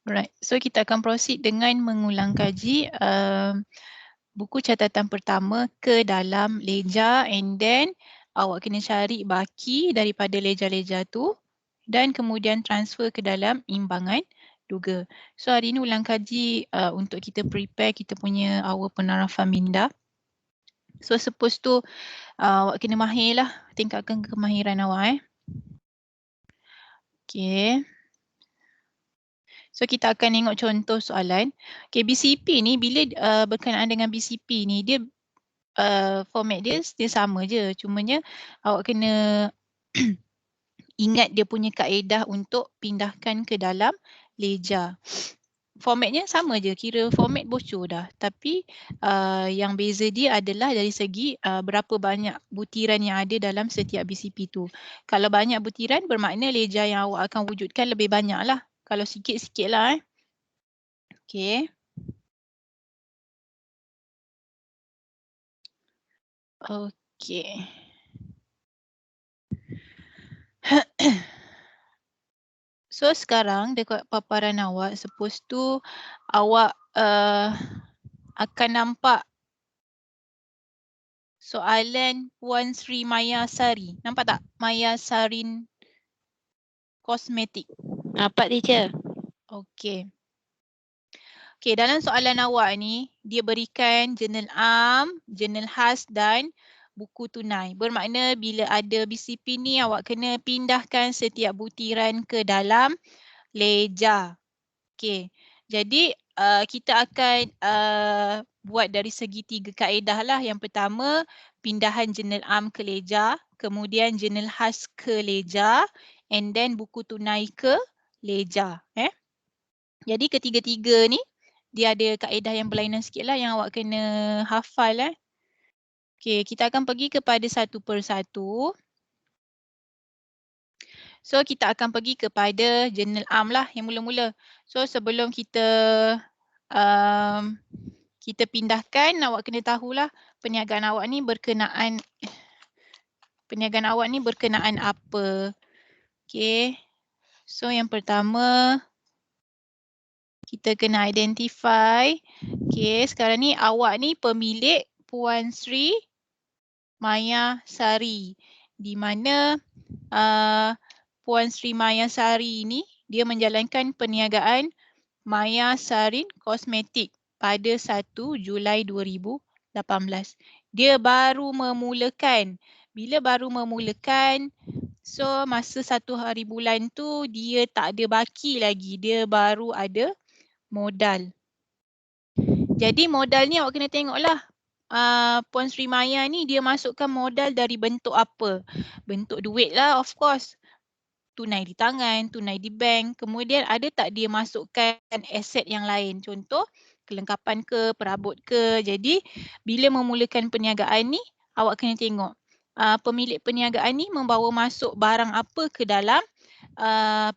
Alright, so kita akan proceed dengan mengulang kaji buku catatan pertama ke dalam leja, and then awak kena cari baki daripada leja-leja tu dan kemudian transfer ke dalam imbangan duga. So hari ni ulang kaji untuk kita prepare kita punya our penarafan minda. So suppose tu awak kena mahir lah, tingkatkan kemahiran awak. Okay. So kita akan tengok contoh soalan. Okay, BCP ni bila berkenaan dengan BCP ni dia format dia sama je. Cumanya awak kena ingat dia punya kaedah untuk pindahkan ke dalam leja. Formatnya sama je, kira format bocor dah. Tapi yang beza dia adalah dari segi berapa banyak butiran yang ada dalam setiap BCP tu. Kalau banyak butiran bermakna leja yang awak akan wujudkan lebih banyak lah. Kalau sikit-sikit lah Okay. Okay. So sekarang dekat paparan awak, suppose tu awak akan nampak soalan Puan Sri Maya Sari. Nampak tak? Maya Sarin Kosmetik. Nampak teacher. Okay. Okay, dalam soalan awak ni, dia berikan jurnal am, jurnal khas dan buku tunai. Bermakna bila ada BCP ni, awak kena pindahkan setiap butiran ke dalam leja. Okay, jadi kita akan buat dari segi 3 kaedah lah. Yang pertama, pindahan jurnal am ke leja, kemudian jurnal khas ke leja, and then buku tunai ke leja. Jadi ketiga-tiga ni, dia ada kaedah yang berlainan sikit lah yang awak kena hafal. Okay, kita akan pergi kepada satu persatu. So kita akan pergi kepada jurnal am lah yang mula-mula. So sebelum kita pindahkan, awak kena tahulah perniagaan awak ni berkenaan apa. Okay. So yang pertama kita kena identify. Okay, sekarang ni awak ni pemilik Puan Sri Maya Sari. Di mana Puan Sri Maya Sari ni dia menjalankan perniagaan Maya Sarin Kosmetik pada 1 Julai 2018. Dia baru memulakan. Bila baru memulakan, so masa 1 hari bulan tu dia tak ada baki lagi. Dia baru ada modal. Jadi modal ni awak kena tengoklah. Puan Sri Maya ni dia masukkan modal dari bentuk apa? Bentuk duit lah, of course. Tunai di tangan, tunai di bank. Kemudian ada tak dia masukkan aset yang lain? Contoh kelengkapan ke, perabot ke. Jadi bila memulakan perniagaan ni, awak kena tengok pemilik perniagaan ni membawa masuk barang apa ke dalam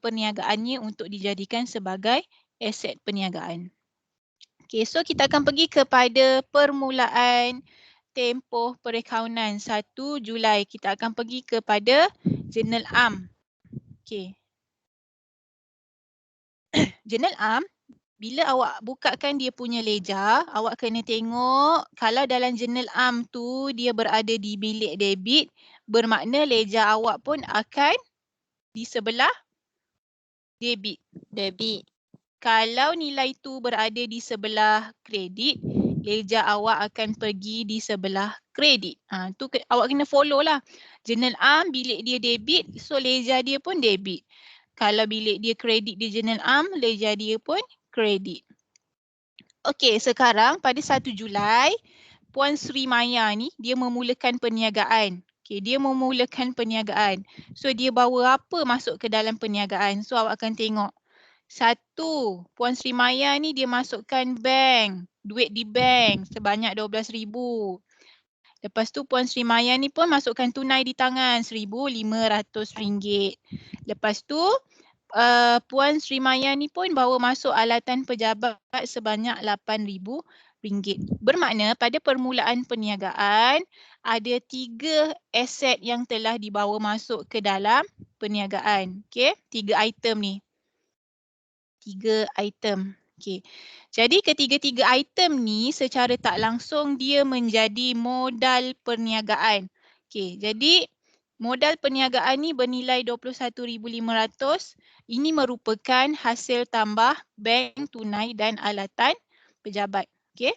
perniagaannya untuk dijadikan sebagai aset perniagaan. Okay, so kita akan pergi kepada permulaan tempoh perakaunan 1 Julai. Kita akan pergi kepada jurnal am. Okay. Jurnal am, bila awak bukakan dia punya leja, awak kena tengok kalau dalam jurnal am tu dia berada di bilik debit, bermakna leja awak pun akan di sebelah debit. Kalau nilai tu berada di sebelah kredit, leja awak akan pergi di sebelah kredit. Tu awak kena follow lah. Jurnal am bilik dia debit, so leja dia pun debit. Kalau bilik dia kredit di jurnal am, leja dia pun kredit. Okey, sekarang pada 1 Julai, Puan Sri Maya ni dia memulakan perniagaan. Okey, dia memulakan perniagaan. So dia bawa apa masuk ke dalam perniagaan? So awak akan tengok. 1, Puan Sri Maya ni dia masukkan bank, duit di bank sebanyak RM12,000. Lepas tu Puan Sri Maya ni pun masukkan tunai di tangan RM1,500. Lepas tu Puan Sri Maya ni pun bawa masuk alatan pejabat sebanyak RM8,000. Bermakna pada permulaan perniagaan ada 3 aset yang telah dibawa masuk ke dalam perniagaan. Okey, 3 item ni. 3 item. Okey. Jadi ketiga-tiga item ni secara tak langsung dia menjadi modal perniagaan. Okey, jadi modal perniagaan ni bernilai 21,500. Ini merupakan hasil tambah bank tunai dan alatan pejabat. Okey.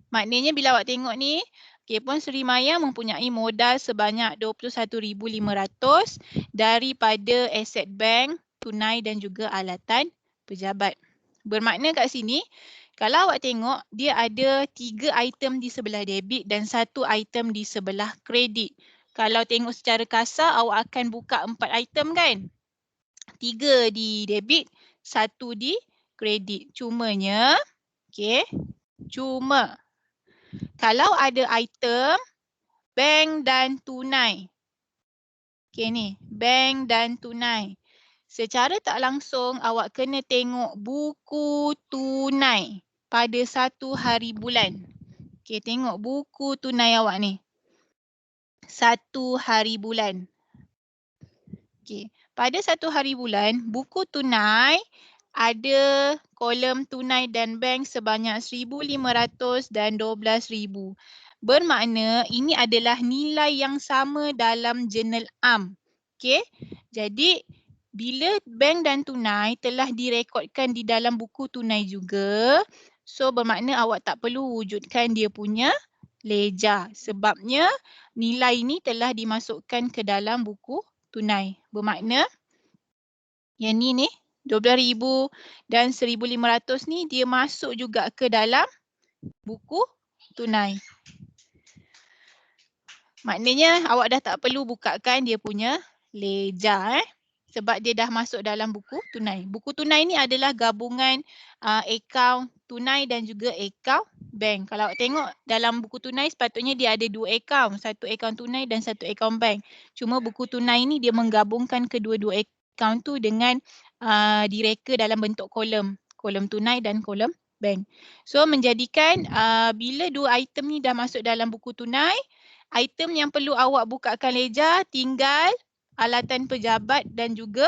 Maknanya bila awak tengok ni, okay, Puan Sri Maya mempunyai modal sebanyak 21,500 daripada aset bank, tunai dan juga alatan pejabat. Bermakna kat sini, kalau awak tengok dia ada 3 item di sebelah debit dan 1 item di sebelah kredit. Kalau tengok secara kasar, awak akan buka 4 item kan? 3 di debit, 1 di kredit. Cumanya, okay, kalau ada item bank dan tunai. Okey ni, bank dan tunai. Secara tak langsung awak kena tengok buku tunai pada 1 hari bulan. Okey, tengok buku tunai awak ni. 1 hari bulan. Okey, pada 1 hari bulan, buku tunai ada kolom tunai dan bank sebanyak 1,500 dan 12,000. Bermakna ini adalah nilai yang sama dalam jurnal am. Okey. Jadi bila bank dan tunai telah direkodkan di dalam buku tunai juga, so bermakna awak tak perlu wujudkan dia punya ledger. Sebabnya nilai ini telah dimasukkan ke dalam buku tunai. Bermakna yang ni 12,000 dan 1,500 ni dia masuk juga ke dalam buku tunai. Maknanya awak dah tak perlu bukakan dia punya ledger sebab dia dah masuk dalam buku tunai. Buku tunai ni adalah gabungan akaun tunai dan juga akaun bank. Kalau awak tengok dalam buku tunai sepatutnya dia ada 2 akaun, satu akaun tunai dan satu akaun bank. Cuma buku tunai ni dia menggabungkan kedua-dua akaun tu dengan direka dalam bentuk kolom tunai dan kolom bank. So menjadikan bila 2 item ni dah masuk dalam buku tunai, item yang perlu awak bukakan ledger tinggal alatan pejabat dan juga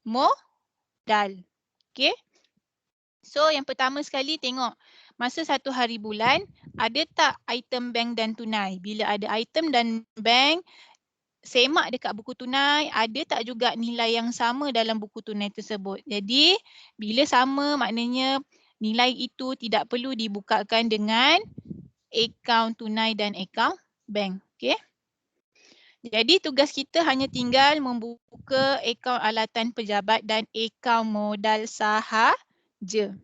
modal. Okey. So yang pertama sekali tengok masa 1 hari bulan ada tak item bank dan tunai. Bila ada item dan bank, semak dekat buku tunai, ada tak juga nilai yang sama dalam buku tunai tersebut. Jadi bila sama maknanya nilai itu tidak perlu dibukakan dengan akaun tunai dan akaun bank. Okey. Jadi tugas kita hanya tinggal membuka akaun alatan pejabat dan akaun modal sahaja.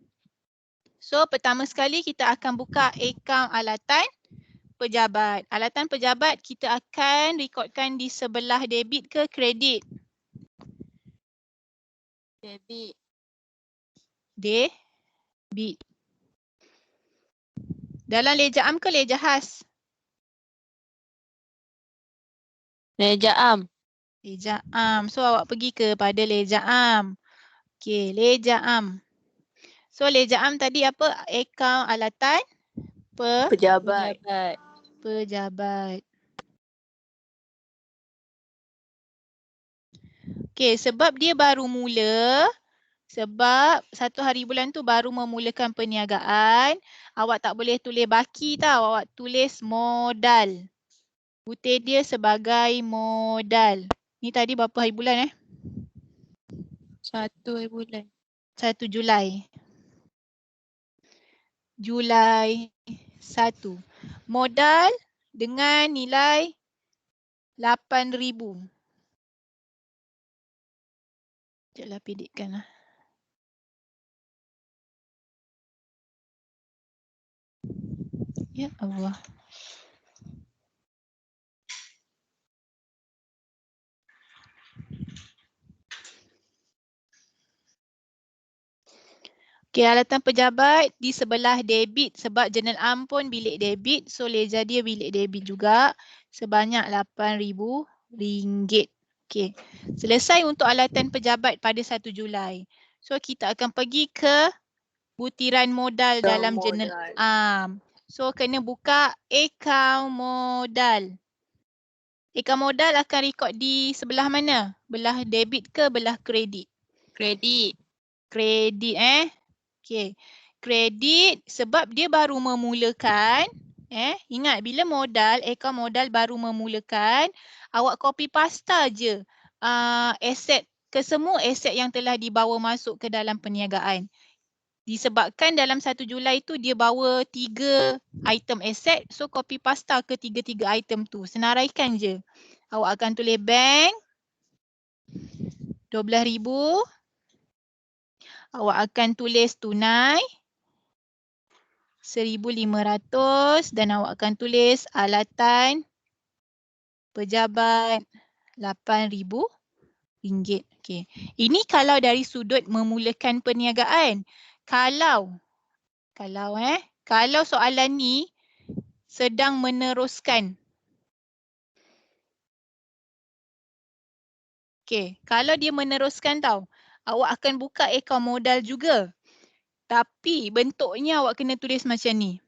So pertama sekali kita akan buka akaun alatan pejabat. Alatan pejabat kita akan rekodkan di sebelah debit ke kredit? Debit. Debit. Dalam ledger am ke ledger khas? Ledger am. Ledger am. So awak pergi kepada ledger am. Okey, ledger am. So ledger am tadi apa? Akaun alatan Pejabat. pejabat. Okey, sebab dia baru mula, sebab 1 hari bulan tu baru memulakan perniagaan, awak tak boleh tulis baki tau, awak tulis modal. Butir dia sebagai modal. Ni tadi berapa hari bulan 1 hari bulan. 1 Julai. Julai 1. Modal dengan nilai 8,000. Sekejaplah pendekkan lah. Ya Allah. Okey, alatan pejabat di sebelah debit sebab jurnal am pun bilik debit. So ledger dia bilik debit juga sebanyak RM8,000. Okey, selesai untuk alatan pejabat pada 1 Julai. So kita akan pergi ke butiran modal dalam jurnal am. So kena buka akaun modal. Akaun modal akan rekod di sebelah mana? Belah debit ke belah kredit? Kredit. Kredit Okey. Kredit sebab dia baru memulakan. Ingat bila modal, akaun modal baru memulakan, awak copy pasta je aset ke semua aset yang telah dibawa masuk ke dalam perniagaan. Disebabkan dalam 1 Julai tu dia bawa 3 item aset, so copy pasta ke 3 item tu. Senaraikan je. Awak akan tulis bank 12,000. Awak akan tulis tunai 1,500 dan awak akan tulis alatan pejabat RM8,000. Okey. Ini kalau dari sudut memulakan perniagaan. Kalau soalan ni sedang meneruskan. Okey, kalau dia meneruskan tau, awak akan buka akaun modal juga. Tapi bentuknya awak kena tulis macam ni.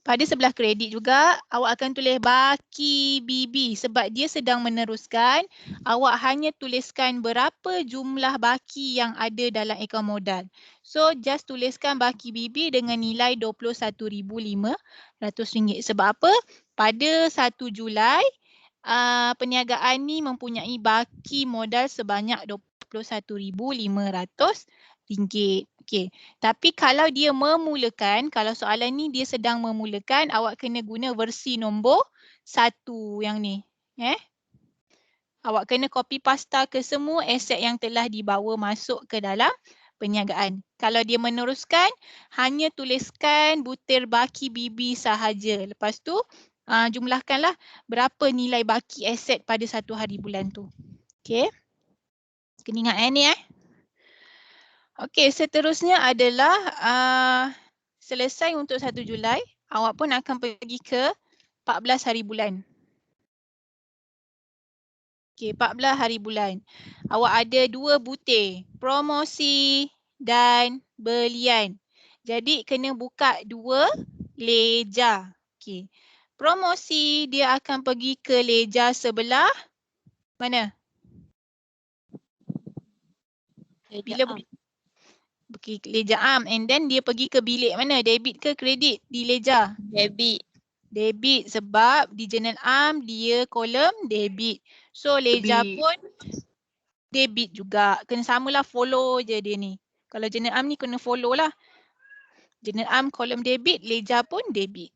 Pada sebelah kredit juga, awak akan tulis baki BB sebab dia sedang meneruskan. Awak hanya tuliskan berapa jumlah baki yang ada dalam akaun modal. So, just tuliskan baki BB dengan nilai RM21,500. Sebab apa? Pada 1 Julai, perniagaan ni mempunyai baki modal sebanyak RM21,500. Okey. Tapi kalau dia memulakan, kalau soalan ni dia sedang memulakan, awak kena guna versi nombor 1 yang ni. Awak kena copy pasta ke semua aset yang telah dibawa masuk ke dalam perniagaan. Kalau dia meneruskan, hanya tuliskan butir baki BB sahaja. Lepas tu, jumlahkanlah berapa nilai baki aset pada 1 hari bulan tu. Okey. Kena ingat ni Okey, seterusnya adalah selesai untuk 1 Julai, awak pun akan pergi ke 14 hari bulan. Okey, 14 hari bulan. Awak ada 2 butir, promosi dan belian. Jadi kena buka 2 leja. Okey. Promosi dia akan pergi ke leja sebelah mana? Bila pergi ke leja am and then dia pergi ke bilik mana? Debit ke kredit di leja? Debit. Debit sebab di jurnal am dia kolom debit. So leja pun debit juga. Kena samalah, follow je dia ni. Kalau jurnal am ni kena follow lah. Jurnal am kolom debit, leja pun debit.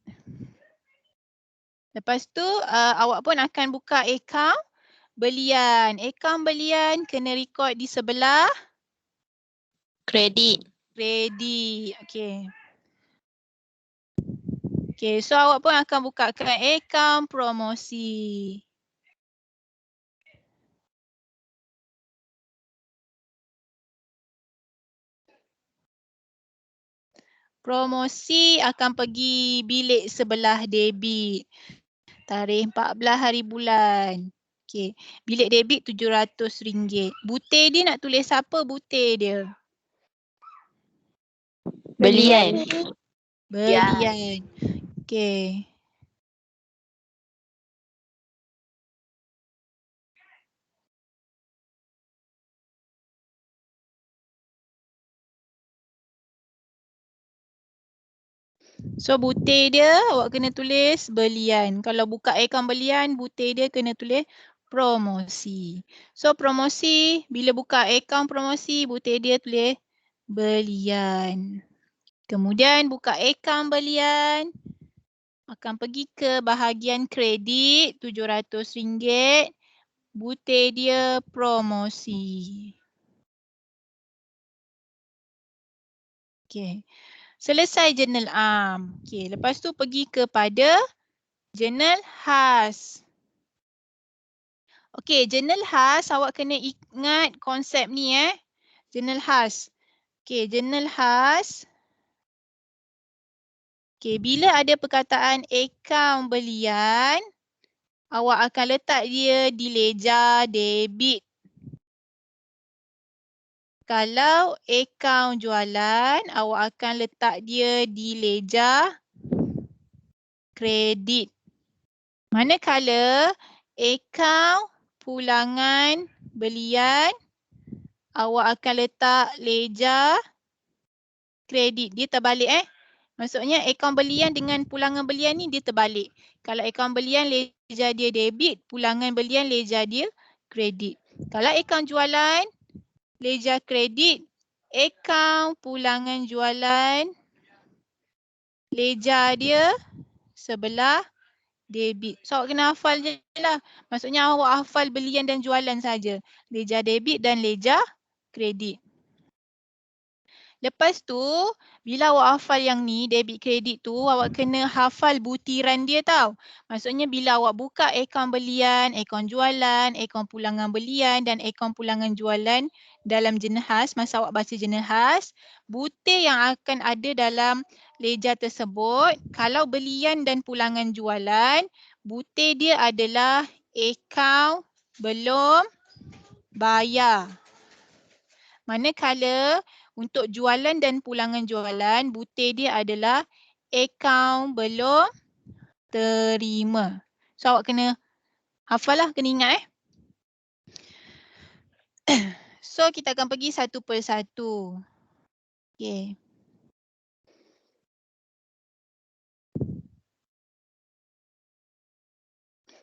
Lepas tu awak pun akan buka akaun belian. Akaun belian kena record di sebelah Kredit. kredit. Okey. Okey, so awak pun akan bukakan akaun promosi. Promosi akan pergi bilik sebelah debit. Tarikh 14 hari bulan. Okey, bilik debit RM700. Butir dia nak tulis apa butir dia? Belian. Belian. Okey. So butir dia awak kena tulis belian. Kalau buka akaun belian, butir dia kena tulis promosi. So promosi, bila buka akaun promosi, butir dia tulis belian. Kemudian buka akaun belian, akan pergi ke bahagian kredit RM700. Butir dia promosi. Okey. Selesai jurnal am. Okey, lepas tu pergi kepada jurnal khas. Okey, jurnal khas awak kena ingat konsep ni Jurnal khas. Okey, jurnal khas. Okey, bila ada perkataan akaun belian, awak akan letak dia di leja debit. Kalau akaun jualan, awak akan letak dia di leja kredit. Manakala akaun pulangan belian, awak akan letak leja kredit. Dia terbalik Maksudnya akaun belian dengan pulangan belian ni dia terbalik. Kalau akaun belian leja dia debit, pulangan belian leja dia kredit. Kalau akaun jualan leja kredit, akaun pulangan jualan leja dia sebelah debit. So awak kena hafal je lah. Maksudnya awak hafal belian dan jualan saja. Leja debit dan leja kredit. Lepas tu, bila awak hafal yang ni, debit kredit tu, awak kena hafal butiran dia tau. Maksudnya bila awak buka akaun belian, akaun jualan, akaun pulangan belian dan akaun pulangan jualan dalam jenahas, masa awak baca jenahas, butir yang akan ada dalam leja tersebut, kalau belian dan pulangan jualan, butir dia adalah akaun belum bayar. Manakala untuk jualan dan pulangan jualan, butir dia adalah akaun belum terima. So awak kena hafal lah, kena ingat So kita akan pergi satu persatu. Okay.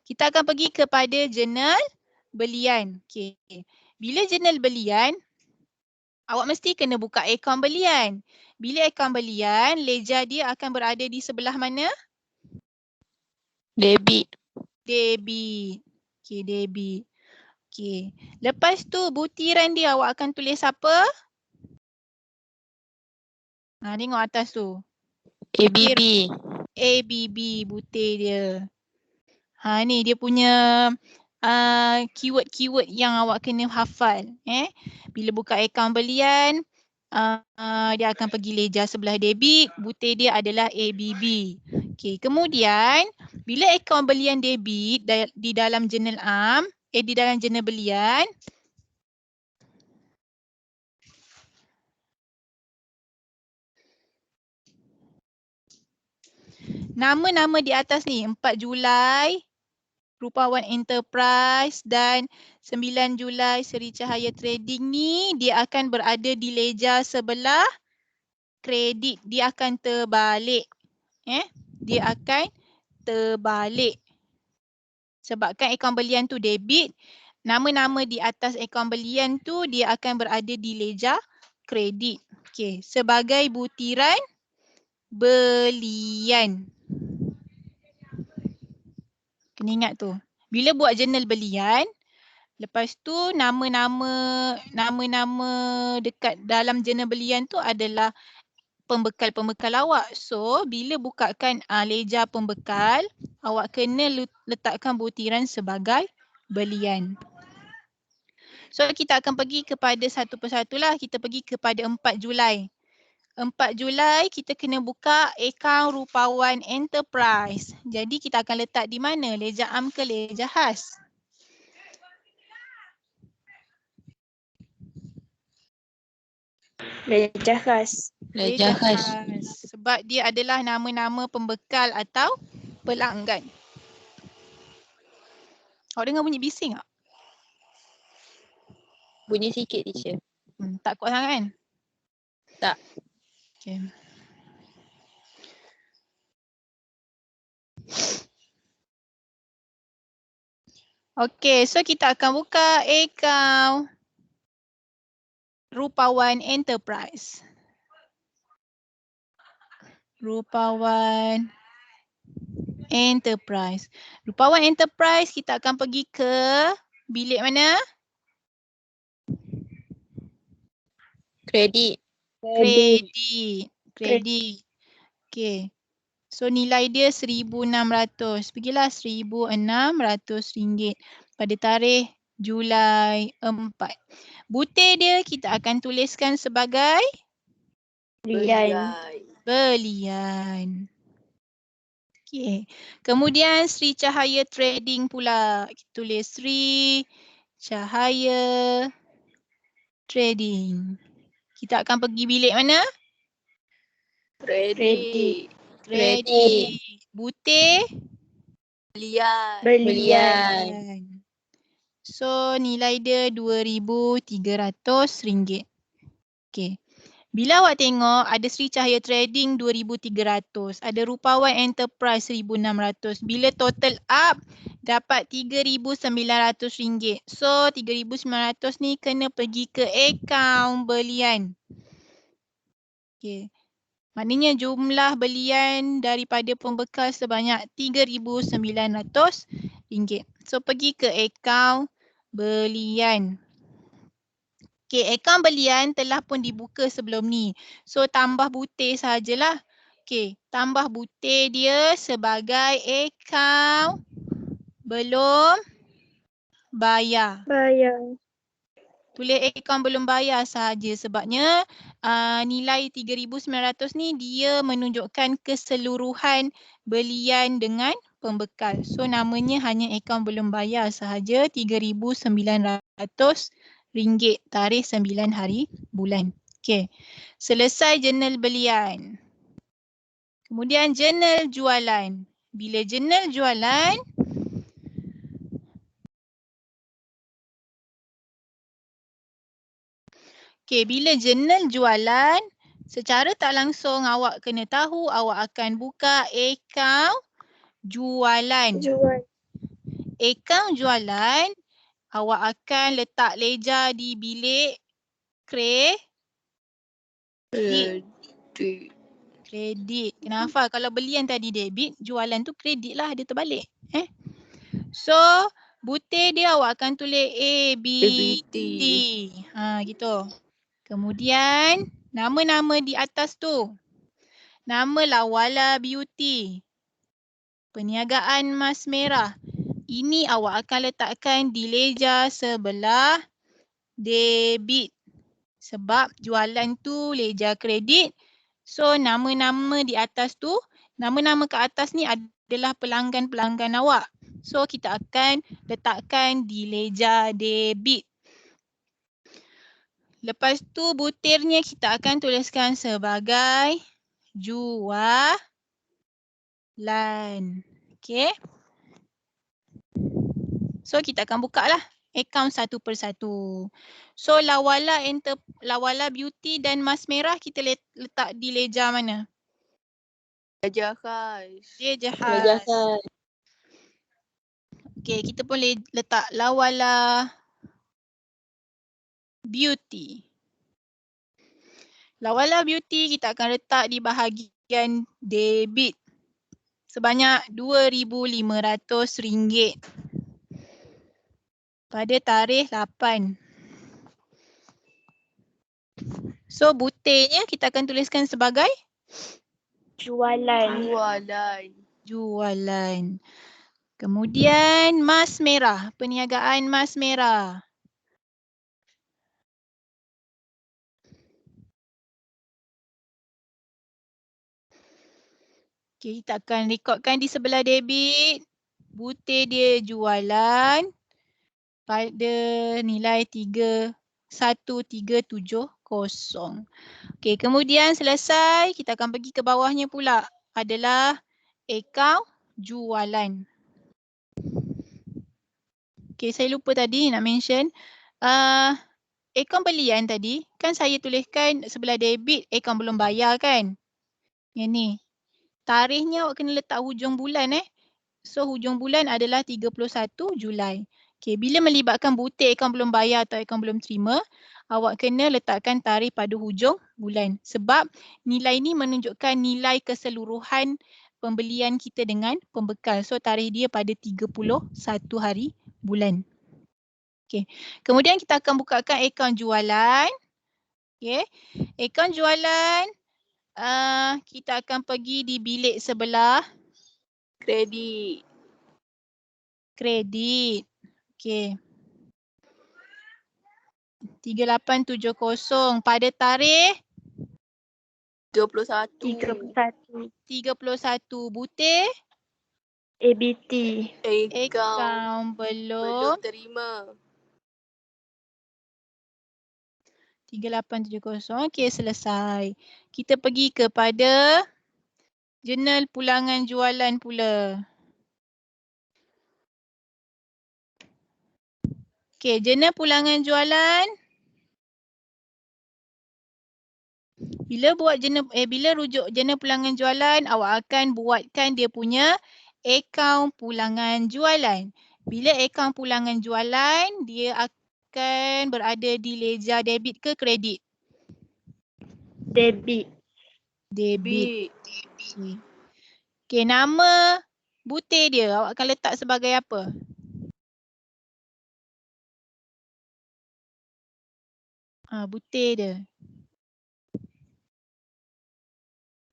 Kita akan pergi kepada jurnal belian. Okay. Bila jurnal belian, awak mesti kena buka akaun belian. Bila akaun belian, leja dia akan berada di sebelah mana? Debit. Debit. Okay, debit. Okay. Lepas tu butiran dia awak akan tulis apa? Tengok atas tu. ABB. ABB butir dia. Ni dia punya keyword-keyword yang awak kena hafal. Bila buka akaun belian, dia akan pergi leja sebelah debit, butir dia adalah ABB. Okay. Kemudian, bila akaun belian debit di dalam jurnal di dalam jurnal belian, nama-nama di atas ni 4 Julai Rupawan Enterprise dan 9 Julai Seri Cahaya Trading ni dia akan berada di leja sebelah kredit. Dia akan terbalik. Dia akan terbalik. Sebabkan akaun belian tu debit, nama-nama di atas akaun belian tu dia akan berada di leja kredit. Okey, sebagai butiran belian. Kena ingat tu. Bila buat jurnal belian, lepas tu nama-nama dekat dalam jurnal belian tu adalah pembekal-pembekal awak. So, bila bukakan leja pembekal, awak kena letakkan butiran sebagai belian. So, kita akan pergi kepada satu persatu lah. Kita pergi kepada 4 Julai. 4 Julai kita kena buka akaun Rupawan Enterprise. Jadi kita akan letak di mana? Leja am ke leja khas? Leja khas. Leja khas. Sebab dia adalah nama-nama pembekal atau pelanggan. Awak dengar bunyi bising tak? Bunyi sikit teacher. Tak kuat sangat kan? Tak. Okay. Okay, so kita akan buka akaun Rupawan Enterprise. Rupawan Enterprise. Rupawan Enterprise kita akan pergi ke bilik mana? Kredit. Kredit. Okay. So nilai dia 1,600. Pergilah RM1,600 pada tarikh Julai 4. Butir dia kita akan tuliskan sebagai belian. Okay. Kemudian Sri Cahaya Trading pula. Kita tulis Sri Cahaya Trading. Kita akan pergi bilik mana? Kredit. Butir Belian. belian. So nilai dia RM2,300. Okay. Bila awak tengok ada Sri Cahaya Trading 2,300, ada Rupawan Enterprise 1,600. Bila total up dapat RM3,900. So RM3,900 ni kena pergi ke akaun belian. Okay. Maknanya jumlah belian daripada pembekal sebanyak RM3,900. So pergi ke akaun belian. Okay, akaun belian telah pun dibuka sebelum ni. So tambah butir sahajalah. Okay, tambah butir dia sebagai akaun belum bayar. Bayar. Tulis akaun belum bayar sahaja sebabnya nilai RM3,900 ni dia menunjukkan keseluruhan belian dengan pembekal. So namanya hanya akaun belum bayar sahaja, RM3,900, tarikh 9 hari bulan. Okey. Selesai jurnal belian. Kemudian jurnal jualan. Bila jurnal jualan, bila jurnal jualan, secara tak langsung awak kena tahu awak akan buka akaun jualan. Akaun jualan, awak akan letak leja di bilik kredit. Kenapa? Kalau belian tadi debit, jualan tu kredit lah, dia terbalik. So, butir dia awak akan tulis ABT. Gitu. Kemudian, nama-nama di atas tu. Nama Lawala Beauty. Perniagaan emas merah. Ini awak akan letakkan di leja sebelah debit. Sebab jualan tu leja kredit. So nama-nama di atas tu, nama-nama ke atas ni adalah pelanggan-pelanggan awak. So kita akan letakkan di leja debit. Lepas tu butirnya kita akan tuliskan sebagai jualan. Okay. So kita akan buka lah akaun satu persatu. So Lawala Beauty dan Mas Merah kita letak di leja mana? Leja khas. Leja khas. Okay, kita pun letak Lawala Beauty. Lawala Beauty kita akan letak di bahagian debit sebanyak RM2,500 pada tarikh 8. So butirnya kita akan tuliskan sebagai Jualan. Kemudian emas merah, perniagaan emas merah. Okay, kita akan rekodkan di sebelah debit. Butir dia jualan pada nilai 1370. Okay, kemudian selesai, kita akan pergi ke bawahnya pula adalah akaun jualan. Okay, saya lupa tadi nak mention. Akaun belian tadi, kan saya tuliskan sebelah debit akaun belum bayar kan? Yang ni. Tarikhnya awak kena letak hujung bulan So hujung bulan adalah 31 Julai. Okay, bila melibatkan butir akaun belum bayar atau akaun belum terima, awak kena letakkan tarikh pada hujung bulan. Sebab nilai ni menunjukkan nilai keseluruhan pembelian kita dengan pembekal. So tarikh dia pada 31 hari bulan. Okay. Kemudian kita akan bukakan akaun jualan. Okay. Akaun jualan, kita akan pergi di bilik sebelah kredit. Okay. 3870 pada tarikh 31. 31 butir ABT. akaun belum terima. 3870. Okey, selesai. Kita pergi kepada jurnal pulangan jualan pula. Okey, jena pulangan jualan. Bila rujuk jena pulangan jualan, awak akan buatkan dia punya akaun pulangan jualan. Bila akaun pulangan jualan, dia akan berada di ledger debit ke kredit? Debit. Debit. Okey, nama butir dia awak akan letak sebagai apa? Butir dia.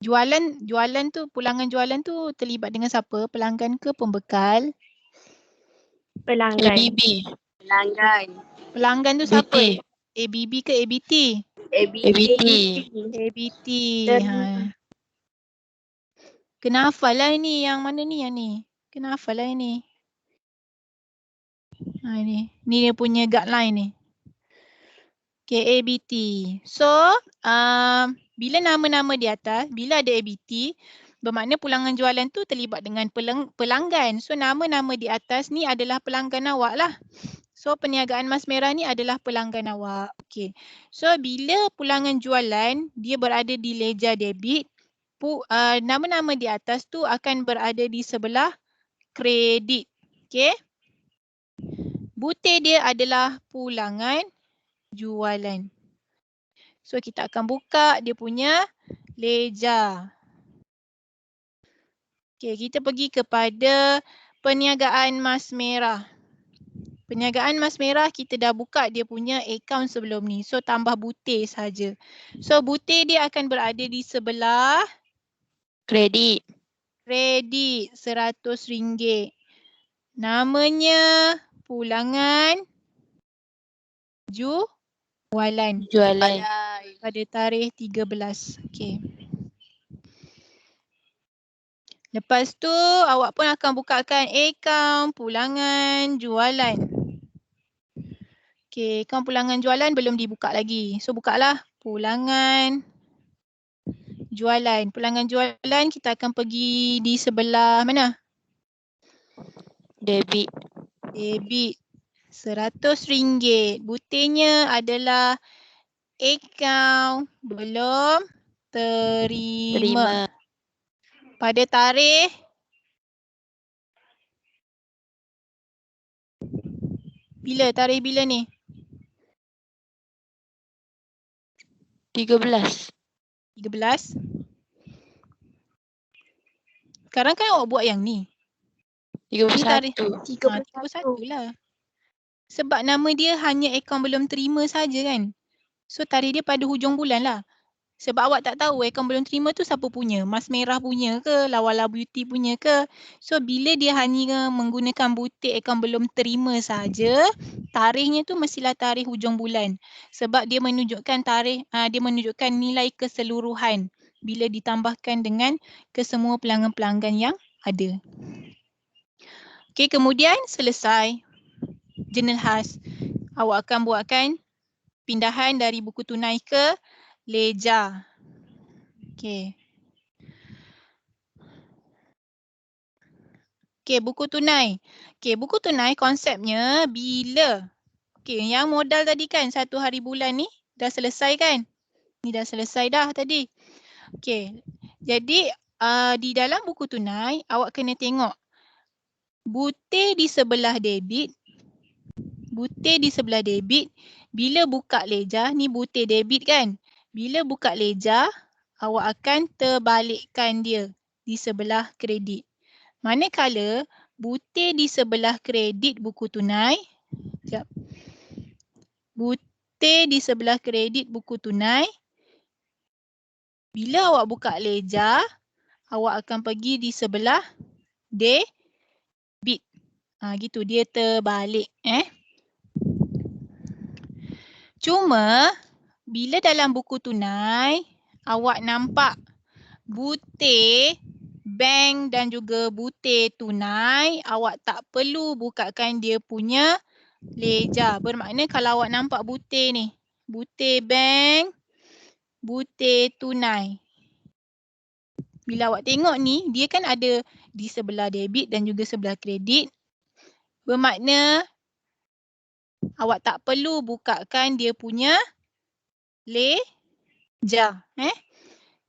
Jualan tu, pulangan jualan tu terlibat dengan siapa? Pelanggan ke pembekal? Pelanggan. ABB. Pelanggan. Pelanggan tu siapa? ABB ke ABT? ABT. ABT. Dan Kena hafal lah ini. Yang mana ni yang ni? Kena hafal lah ini. Ni dia punya guideline ni. Okay, ABT. So, bila nama-nama di atas, bila ada ABT, bermakna pulangan jualan tu terlibat dengan pelanggan. So, nama-nama di atas ni adalah pelanggan awak lah. So, perniagaan Mas Merah ni adalah pelanggan awak. Okay. So, bila pulangan jualan, dia berada di ledger debit, nama-nama di atas tu akan berada di sebelah kredit. Okay. Butir dia adalah pulangan jualan. So, kita akan buka dia punya ledger. Okay, kita pergi kepada perniagaan Mas Merah. Perniagaan Mas Merah kita dah buka dia punya akaun sebelum ni. So, tambah butir saja. So, butir dia akan berada di sebelah Kredit. kredit RM100. Namanya pulangan jualan. Jualan. Pada tarikh 13. Okey. Lepas tu awak pun akan bukakan akaun pulangan jualan. Okey, akaun pulangan jualan belum dibuka lagi. So bukalah pulangan jualan. Pulangan jualan kita akan pergi di sebelah mana? Debit. Debit. RM100. Butirnya adalah akaun belum terima. Pada tarikh bila? Tarikh bila ni? 13. 13. Sekarang kan awak buat yang ni. Ni tarikh 31. 31 lah. Sebab nama dia hanya akaun belum terima saja kan. So tarikh dia pada hujung bulan lah. Sebab awak tak tahu akaun belum terima tu siapa punya. Mas Merah punya ke? Lawala Beauty punya ke? So bila dia hanya menggunakan butir akaun belum terima saja, tarikhnya tu mestilah tarikh hujung bulan. Sebab dia menunjukkan dia menunjukkan nilai keseluruhan bila ditambahkan dengan kesemua pelanggan-pelanggan yang ada. Okey, kemudian selesai jurnal khas. Awak akan buatkan pindahan dari buku tunai ke ledger. Okey. Okey, buku tunai. Okey, buku tunai konsepnya bila yang modal tadi kan 1 hari bulan ni dah selesai kan? Ni dah selesai dah tadi. Okey. Jadi di dalam buku tunai awak kena tengok butir di sebelah debit. Butir di sebelah debit. Bila buka ledger, ni butir debit kan? Bila buka ledger, awak akan terbalikkan dia di sebelah kredit. Manakala butir di sebelah kredit buku tunai, butir di sebelah kredit buku tunai, bila awak buka ledger, awak akan pergi di sebelah debit. Gitu dia terbalik. Cuma bila dalam buku tunai awak nampak butir bank dan juga butir tunai, awak tak perlu bukakan dia punya ledger. Bermakna kalau awak nampak butir ni, butir bank, butir tunai. Bila awak tengok ni, dia kan ada di sebelah debit dan juga sebelah kredit. Bermakna Awak tak perlu bukakan dia punya ledger.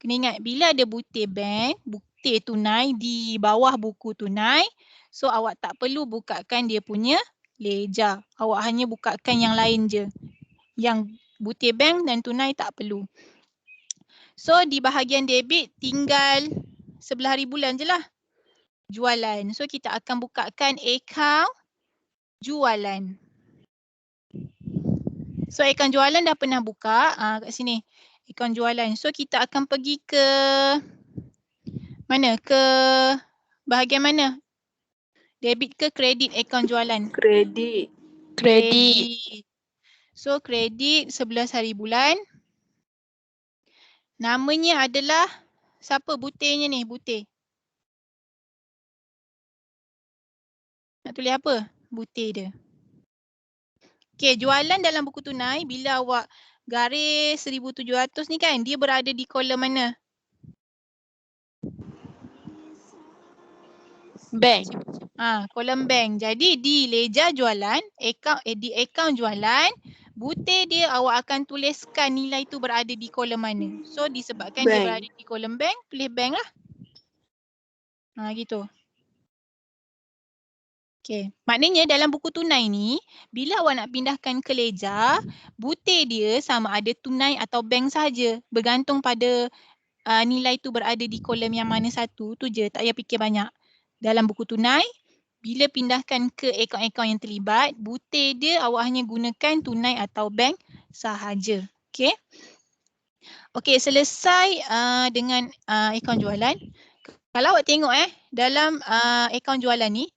Kena ingat bila ada butir bank, butir tunai di bawah buku tunai, so awak tak perlu bukakan dia punya ledger. Awak hanya bukakan yang lain je. Yang butir bank dan tunai tak perlu. So di bahagian debit tinggal sebelah hari bulan je lah. Jualan. So kita akan bukakan akaun jualan. So akaun jualan dah pernah buka kat sini. Akaun jualan. So kita akan pergi ke mana? Ke bahagian mana? Debit ke kredit akaun jualan? Kredit. Kredit. So kredit 11 hari bulan. Namanya adalah siapa butirnya ni? Butir. Nak tulis apa? Butir dia. Okey, jualan dalam buku tunai bila awak garis 1700 ni kan, dia berada di kolom mana? Bank. Kolom bank. Jadi di ledger jualan, di akaun jualan, butir dia awak akan tuliskan nilai tu berada di kolom mana. So disebabkan dia Bank. berada di kolom bank, tulis bank lah. Gitu. Okay. Maknanya dalam buku tunai ni, bila awak nak pindahkan ke ledger, butir dia sama ada tunai atau bank saja. Bergantung pada nilai tu berada di kolom yang mana satu, tu je. Tak payah fikir banyak. Dalam buku tunai, bila pindahkan ke akaun-akaun yang terlibat, butir dia awak hanya gunakan tunai atau bank sahaja. Okay. Okay, selesai dengan akaun jualan. Kalau awak tengok dalam akaun jualan ni,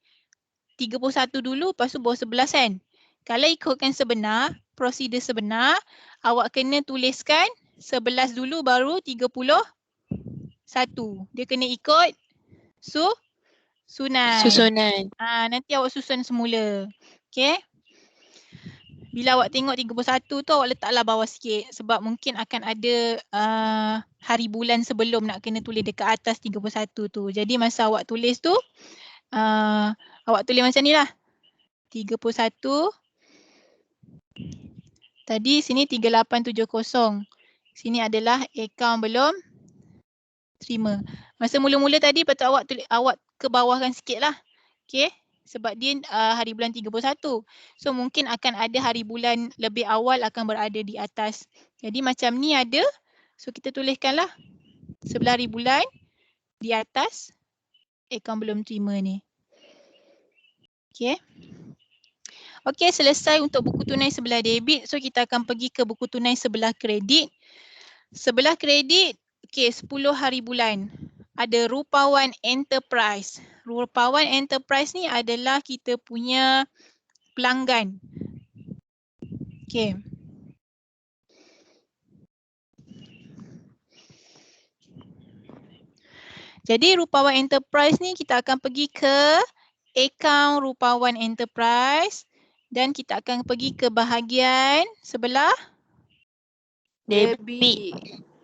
31 dulu, lepas tu bawah 11 kan. Kalau ikutkan sebenar, prosedur sebenar, awak kena tuliskan 11 dulu baru 31. Dia kena ikut susunan. Nanti awak susun semula. Okay. Bila awak tengok 31 tu, awak letaklah bawah sikit. Sebab mungkin akan ada hari bulan sebelum nak kena tulis dekat atas 31 tu. Jadi masa awak tulis tu, awak tulis macam ni lah. 31. Tadi sini 3870. Sini adalah akaun belum terima. Masa mula-mula tadi patut awak ke bawahkan sikit lah. Okay. Sebab dia hari bulan 31. So mungkin akan ada hari bulan lebih awal akan berada di atas. Jadi macam ni ada. So kita tuliskanlah 11 hari bulan di atas akaun belum terima ni. Okay. Okey, selesai untuk buku tunai sebelah debit. So kita akan pergi ke buku tunai sebelah kredit. Sebelah kredit, okey 10 hari bulan. Ada Rupawan Enterprise. Rupawan Enterprise ni adalah kita punya pelanggan. Okey. Jadi Rupawan Enterprise ni kita akan pergi ke akaun Rupawan Enterprise. Dan kita akan pergi ke bahagian sebelah Debit.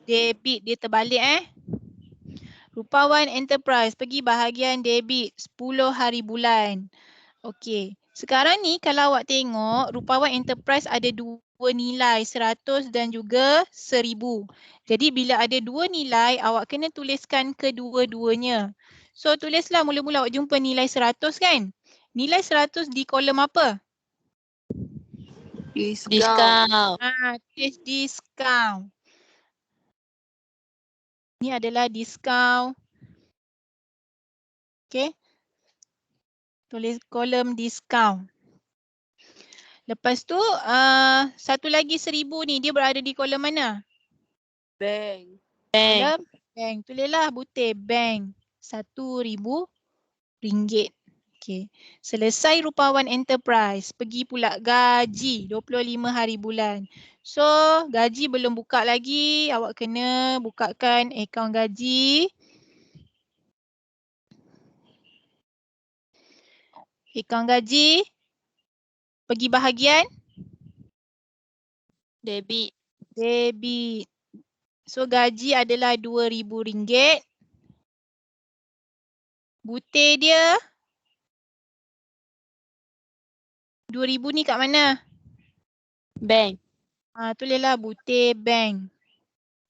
Debit. Dia terbalik Rupawan Enterprise. Pergi bahagian debit. 10 hari bulan. Okey. Sekarang ni kalau awak tengok Rupawan Enterprise ada dua nilai. 100 dan juga 1000. Jadi bila ada dua nilai awak kena tuliskan kedua-duanya. So tulislah mula-mula awak jumpa nilai 100 kan. Nilai 100 di kolom apa? Discount. Tulis discount. Ini adalah discount. Okay. Tulis kolom discount. Lepas tu satu lagi 1000 ni dia berada di kolom mana? Bank. Kolom bank. Tulislah butir bank. RM1,000. Okay. Selesai Rupawan Enterprise. Pergi pula gaji 25 hari bulan. So gaji belum buka lagi. Awak kena bukakan akaun gaji. Akaun gaji. Pergi bahagian Debit. debit. So gaji adalah RM2,000. Butir dia 2,000 ni kat mana? Bank. Tulislah butir bank.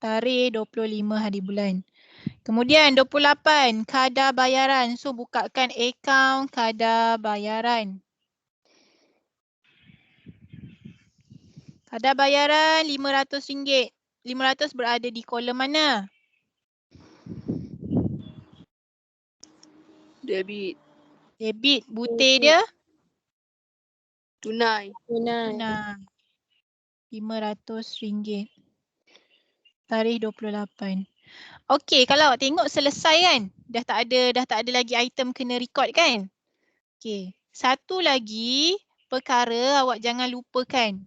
Tarikh 25 hari bulan. Kemudian 28 kadar bayaran. So bukakan akaun kadar bayaran. Kadar bayaran RM500. 500 berada di kolom mana? Debit. Debit. Butir dia? Tunai. Tunai. RM500. Tarikh 28. Okey, kalau awak tengok selesai kan? Dah tak ada lagi item kena record kan? Okey. Satu lagi perkara awak jangan lupakan.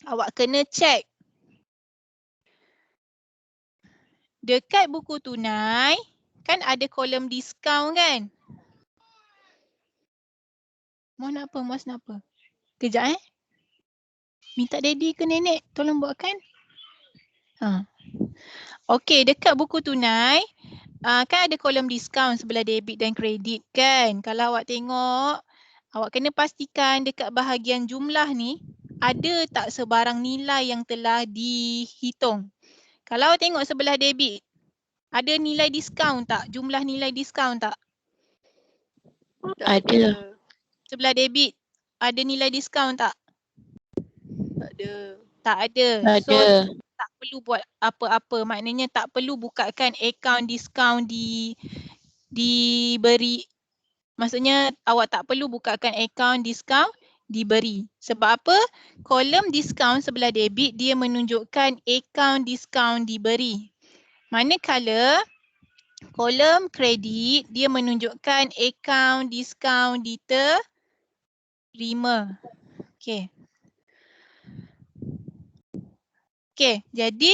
Awak kena check. Dekat buku tunai kan ada kolom diskaun kan? Muaz nak apa? Kejap Minta daddy ke nenek tolong buatkan. Okey, dekat buku tunai kan ada kolom diskaun sebelah debit dan kredit kan. Kalau awak tengok, awak kena pastikan dekat bahagian jumlah ni ada tak sebarang nilai yang telah dihitung. Kalau awak tengok sebelah debit, ada nilai diskaun tak? Jumlah nilai diskaun tak? Ada. Sebelah debit, ada nilai diskaun tak? Tak ada. Tak ada. So Ada. tak perlu buat apa-apa. Maknanya tak perlu bukakan akaun diskaun diberi. Maksudnya awak tak perlu bukakan akaun diskaun diberi. Sebab apa? Kolom diskaun sebelah debit dia menunjukkan akaun diskaun diberi. Manakala kolom kredit dia menunjukkan akaun diskaun diterima. Okey. Okey, jadi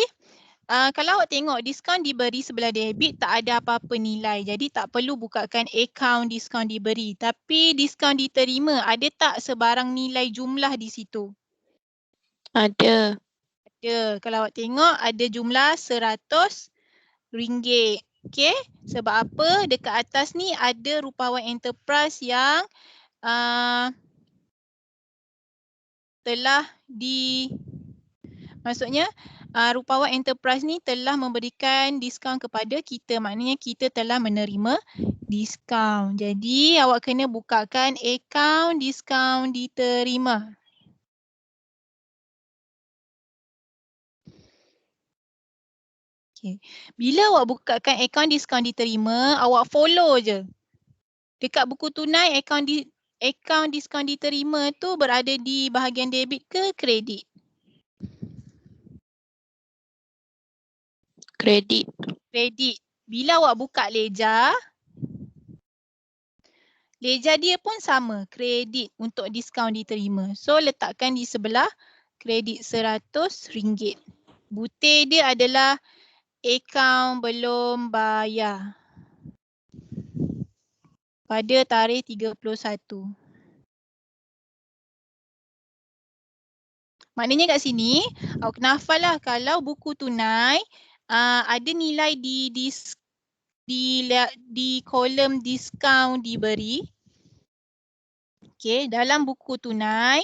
kalau awak tengok diskaun diberi sebelah debit tak ada apa-apa nilai. Jadi tak perlu bukakan akaun diskaun diberi. Tapi diskaun diterima ada tak sebarang nilai jumlah di situ? Ada. Ada. Kalau awak tengok ada jumlah RM100. Okey. Sebab apa? Dekat atas ni ada Rupawan Enterprise yang telah maksudnya Rupawan Enterprise ni telah memberikan diskaun kepada kita. Maknanya kita telah menerima diskaun. Jadi awak kena bukakan akaun diskaun diterima. Okay. Bila awak bukakan akaun diskaun diterima, awak follow je. Dekat buku tunai akaun diskaun diterima tu berada di bahagian debit ke kredit? Kredit. Kredit. Bila awak buka ledger, ledger dia pun sama, kredit untuk diskaun diterima. So letakkan di sebelah kredit RM100. Butir dia adalah akaun belum bayar. Pada tarikh 31. Maknanya kat sini, awak kena hafal lah kalau buku tunai ada nilai di kolom diskaun diberi. Okey, dalam buku tunai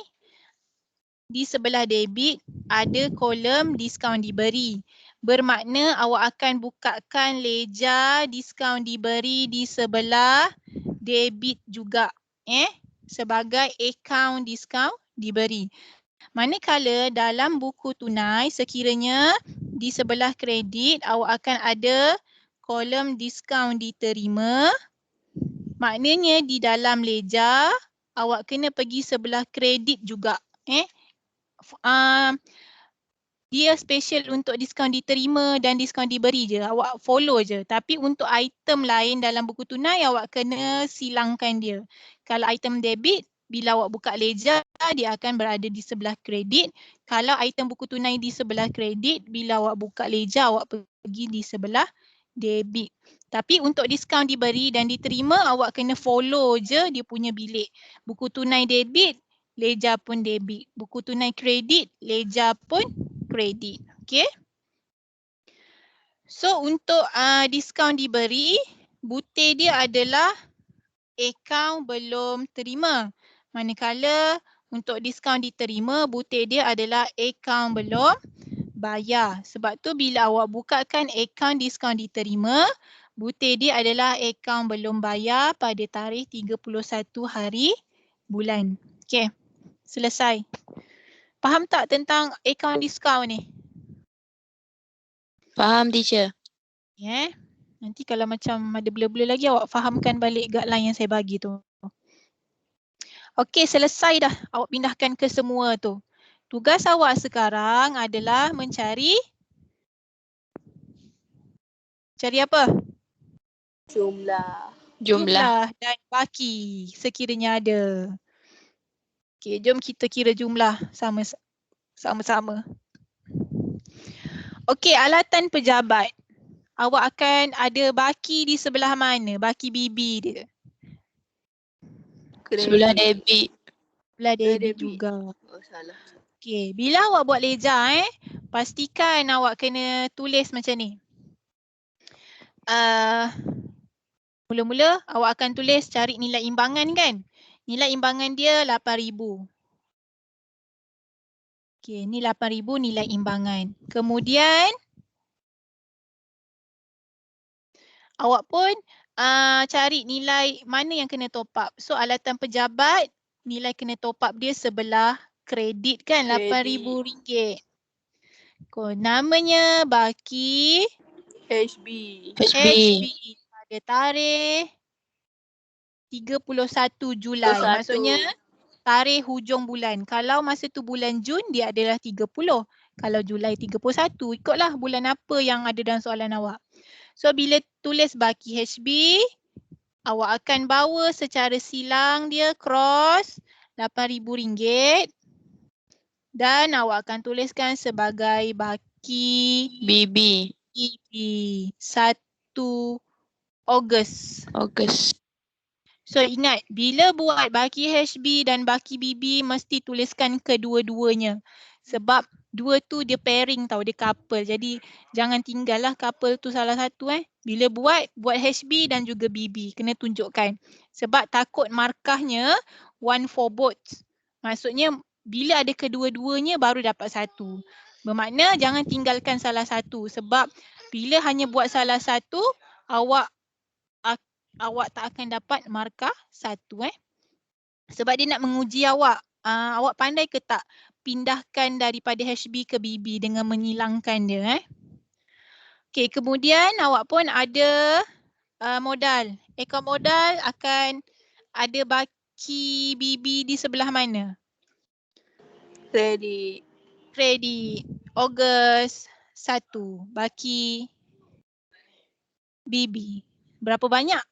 di sebelah debit ada kolom diskaun diberi. Bermakna awak akan bukakan ledger diskaun diberi di sebelah debit juga sebagai akaun diskaun diberi. Manakala dalam buku tunai sekiranya di sebelah kredit awak akan ada kolom diskaun diterima, maknanya di dalam ledger awak kena pergi sebelah kredit juga. Dia special untuk diskaun diterima dan diskaun diberi je. Awak follow je. Tapi untuk item lain dalam buku tunai awak kena silangkan dia. Kalau item debit, bila awak buka ledger dia akan berada di sebelah kredit. Kalau item buku tunai di sebelah kredit, bila awak buka ledger awak pergi di sebelah debit. Tapi untuk diskaun diberi dan diterima awak kena follow je dia punya bilik. Buku tunai debit, ledger pun debit. Buku tunai kredit, ledger pun kredit. Okay. So untuk diskaun diberi, butir dia adalah akaun belum terima. Manakala untuk diskaun diterima, butir dia adalah akaun belum bayar. Sebab tu bila awak bukakan akaun diskaun diterima, butir dia adalah akaun belum bayar pada tarikh 31 hari bulan. Okey, selesai. Faham tak tentang akaun diskaun ni? Faham teacher. Nanti kalau macam ada blur-blur lagi awak fahamkan balik guideline yang saya bagi tu. Okey, selesai dah. Awak pindahkan ke semua tu. Tugas awak sekarang adalah mencari apa? Jumlah. Dan baki sekiranya ada. Okey, jom kita kira jumlah sama-sama. Okey, alatan pejabat. Awak akan ada baki di sebelah mana? Baki bibi dia. Sebelah debit. Sebelah debit juga. Oh, salah. Okey, bila awak buat leja pastikan awak kena tulis macam ni. Mula-mula awak akan tulis cari nilai imbangan kan? Nilai imbangan dia 8,000. Okey, ni 8,000 nilai imbangan. Kemudian awak pun cari nilai mana yang kena top up. So alatan pejabat nilai kena top up dia sebelah kredit kan, RM8,000. Namanya baki HB. pada tarikh 31 Julai. Maksudnya tarikh hujung bulan. Kalau masa tu bulan Jun dia adalah 30. Kalau Julai 31. Ikutlah bulan apa yang ada dalam soalan awak. So bila tulis baki HB, awak akan bawa secara silang dia cross RM8,000 dan awak akan tuliskan sebagai baki BB. 1 Ogos. So ingat, bila buat baki HB dan baki BB mesti tuliskan kedua-duanya. Sebab dua tu dia pairing tau, dia couple. Jadi jangan tinggallah couple tu salah satu Bila buat HB dan juga BB. Kena tunjukkan. Sebab takut markahnya one for both. Maksudnya bila ada kedua-duanya baru dapat satu. Bermakna jangan tinggalkan salah satu. Sebab bila hanya buat salah satu, awak tak akan dapat markah 1 Sebab dia nak menguji awak. Awak pandai ke tak pindahkan daripada HB ke BB dengan menyilangkan dia Okey, kemudian awak pun ada modal. Akaun modal akan ada baki BB di sebelah mana? Kredit. Ogos 1. Baki BB. Berapa banyak?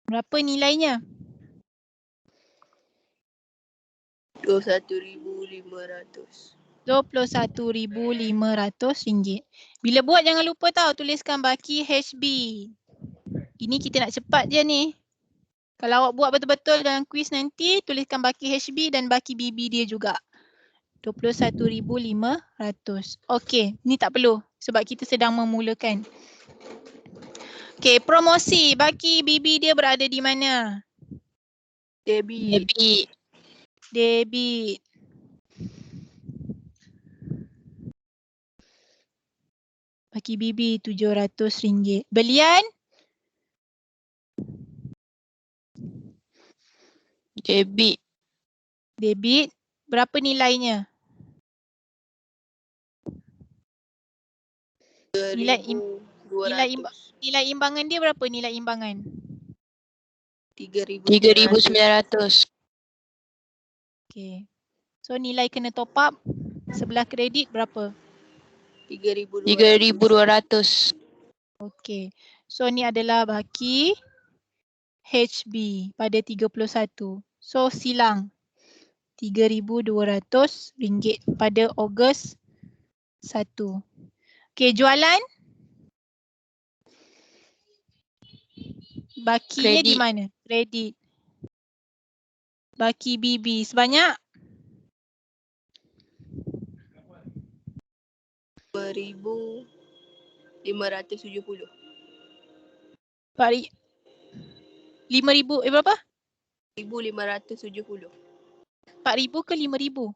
Berapa nilainya? RM21,500. RM21,500. Bila buat jangan lupa tau tuliskan baki HB. Ini kita nak cepat je ni. Kalau awak buat betul-betul dalam kuis nanti, tuliskan baki HB dan baki BB dia juga. RM21,500. Okey, ni tak perlu sebab kita sedang memulakan. Okey, promosi. Baki BB dia berada di mana? Debit. Baki BB RM700. Belian? Debit. Berapa nilainya? Nilai imbangan dia berapa nilai imbangan? RM3,900. Okey. So nilai kena top up sebelah kredit berapa? RM3,200. Okey. So ni adalah baki HB pada 31. So silang RM3,200 pada Ogos 1. Okey, jualan? Bakinya di mana? Kredit. Baki BB sebanyak? RM5,570. 5,000 berapa? RM5,570. 4,000 ke 5,000?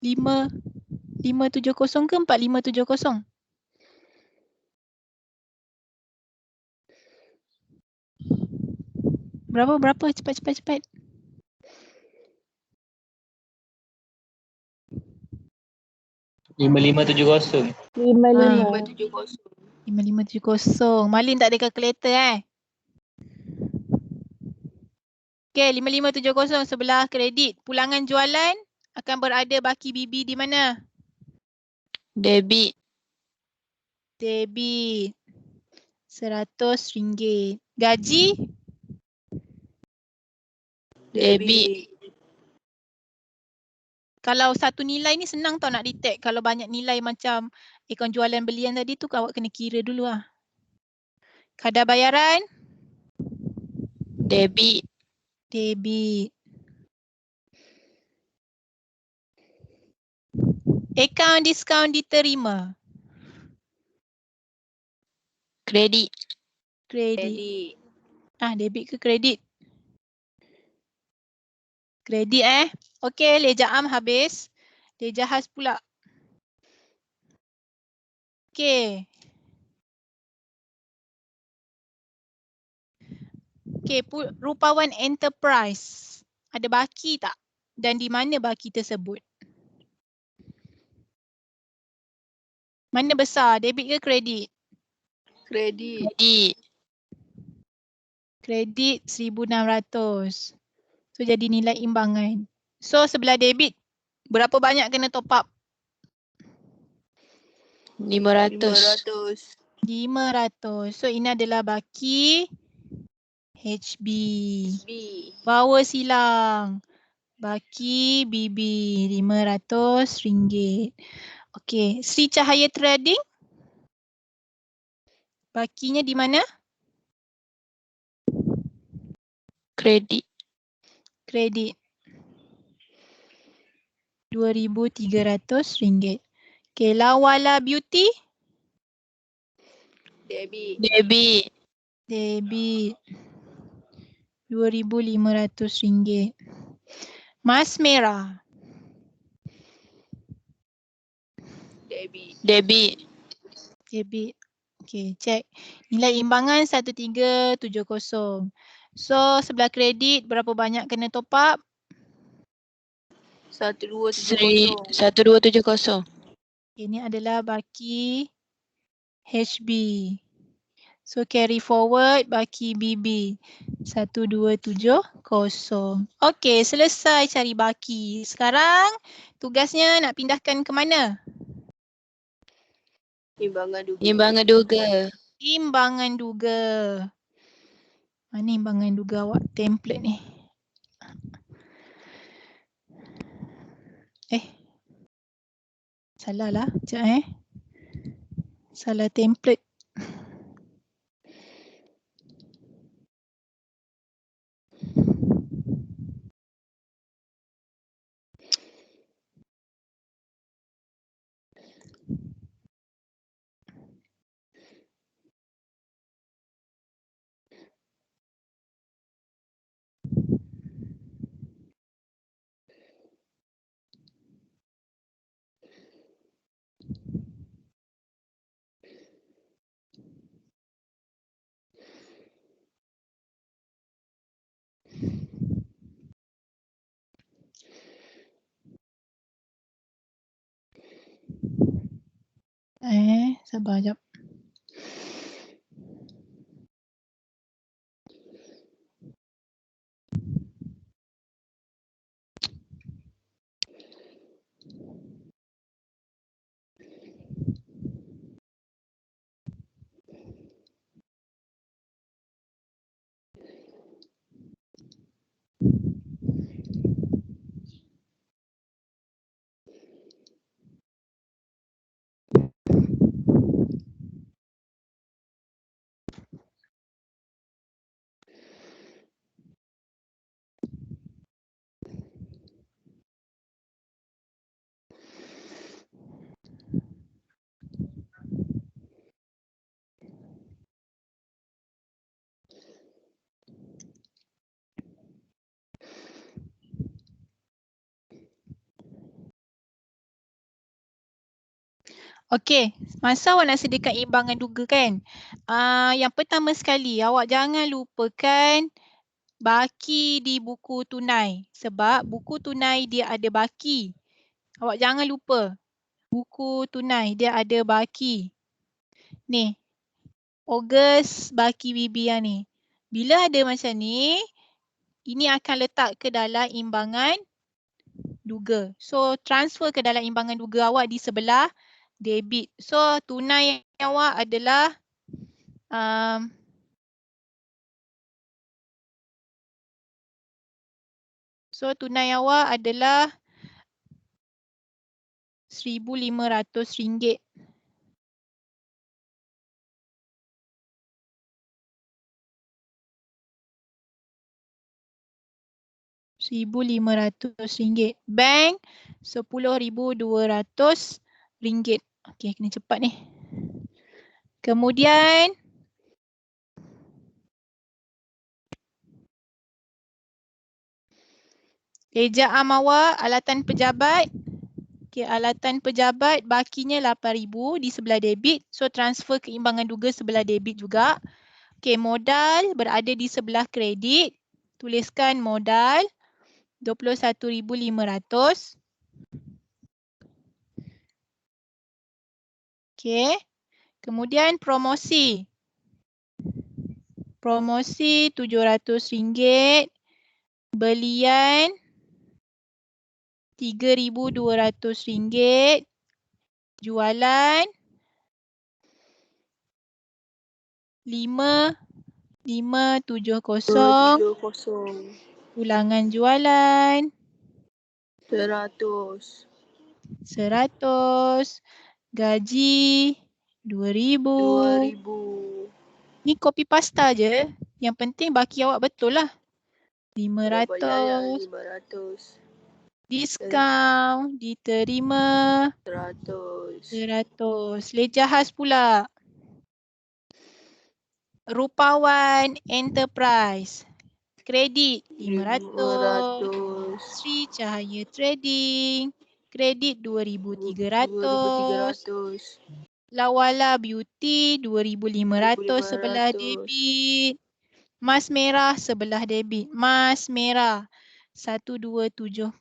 Lima 570 ke 4570? Berapa? Cepat. 5570. 55. 570. 5570. Malin tak ada kalkulator Okay, 5570 sebelah kredit. Pulangan jualan akan berada baki BB di mana? Debit. Debit. RM100. Gaji? Debit. Kalau satu nilai ni senang tau nak detect. Kalau banyak nilai macam akaun jualan belian tadi tu awak kena kira dulu Kadar bayaran? Debit. Debit. Akaun diskaun diterima? Kredit. Kredit. Debit ke kredit? Kredit Okey, Lejaam habis. Lejahaz pula. Okey. Rupawan Enterprise. Ada baki tak? Dan di mana baki tersebut? Mana besar? Debit ke kredit? Kredit. Kredit 1,600. So jadi nilai imbangan. So sebelah debit, berapa banyak kena top up? 500. 500. So ini adalah baki HB. B. Bawa silang. Baki BB RM500. Okey, Sri Cahaya Trading. Bakinya di mana? Kredit. Kredit. RM2,300. Okey, Lawala Beauty. Debit. Debit. RM2,500. Mas Merah. Debit. Debit. Okey, cek. Nilai imbangan 1370. So sebelah kredit berapa banyak kena top up? 1270. 1270. Ini adalah baki HB. So carry forward baki BB 1270. Okey, selesai cari baki. Sekarang tugasnya nak pindahkan ke mana? Imbangan duga. Imbangan duga. Mana imbangan duga awak template ni? Salah lah. Sekejap Salah template. Sabar jap. Okey, masa awak nak sediakan imbangan duga kan, yang pertama sekali awak jangan lupakan baki di buku tunai. Sebab buku tunai dia ada baki. Awak jangan lupa, buku tunai dia ada baki. Ni, Oguz baki Bibi yang ni. Bila ada macam ni, ini akan letak ke dalam imbangan duga. So, transfer ke dalam imbangan duga awak di sebelah debit. So, tunai awak adalah tunai awak adalah RM1,500. RM1,500. Bank RM10,200. Okey, kena cepat ni. Kemudian eja am awak, alatan pejabat. Okey, alatan pejabat bakinya RM8,000 di sebelah debit. So transfer ke imbangan duga sebelah debit juga. Okey, modal berada di sebelah kredit. Tuliskan modal RM21,500. Okey. Kemudian promosi. Promosi RM700. Belian RM3,200. Jualan 5,570. Ulangan jualan 100. 100. Gaji 2,000. Ni copy pasta je. Yang penting baki awak betul lah. 500. 500. Diskaun diterima 100. Leja khas pula. Rupawan Enterprise. Kredit 500. Sri Cahaya Trading. Kredit 2,300. Lawala Beauty 2,500 sebelah debit. Mas merah sebelah debit. Mas merah 1,270.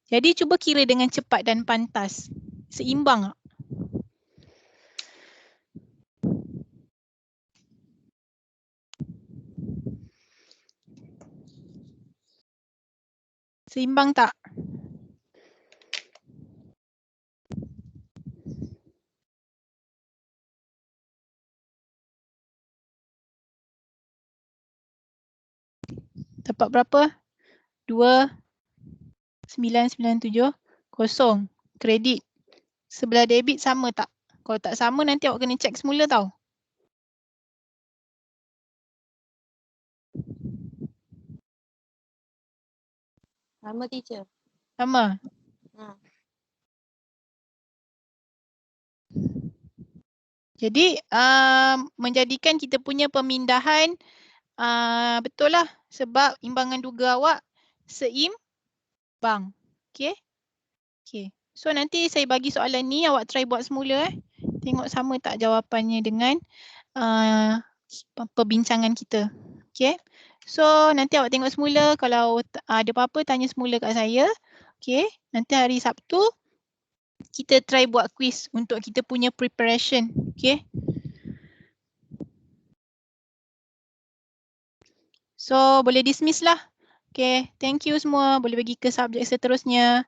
Jadi cuba kira dengan cepat dan pantas. Seimbang tak? Seimbang tak? Dapat berapa? 2,997. Kredit. Sebelah debit sama tak? Kalau tak sama nanti awak kena check semula tau. Sama teacher. Sama? Jadi menjadikan kita punya pemindahan betul lah sebab imbangan duga awak seimbang. Okay? Okay. So nanti saya bagi soalan ni awak try buat semula. Tengok sama tak jawapannya dengan perbincangan kita. Okay? So nanti awak tengok semula, kalau ada apa-apa tanya semula kat saya. Okay? Nanti hari Sabtu kita try buat quiz untuk kita punya preparation. Okay? So boleh dismiss lah. Okay, thank you semua. Boleh pergi ke subjek seterusnya.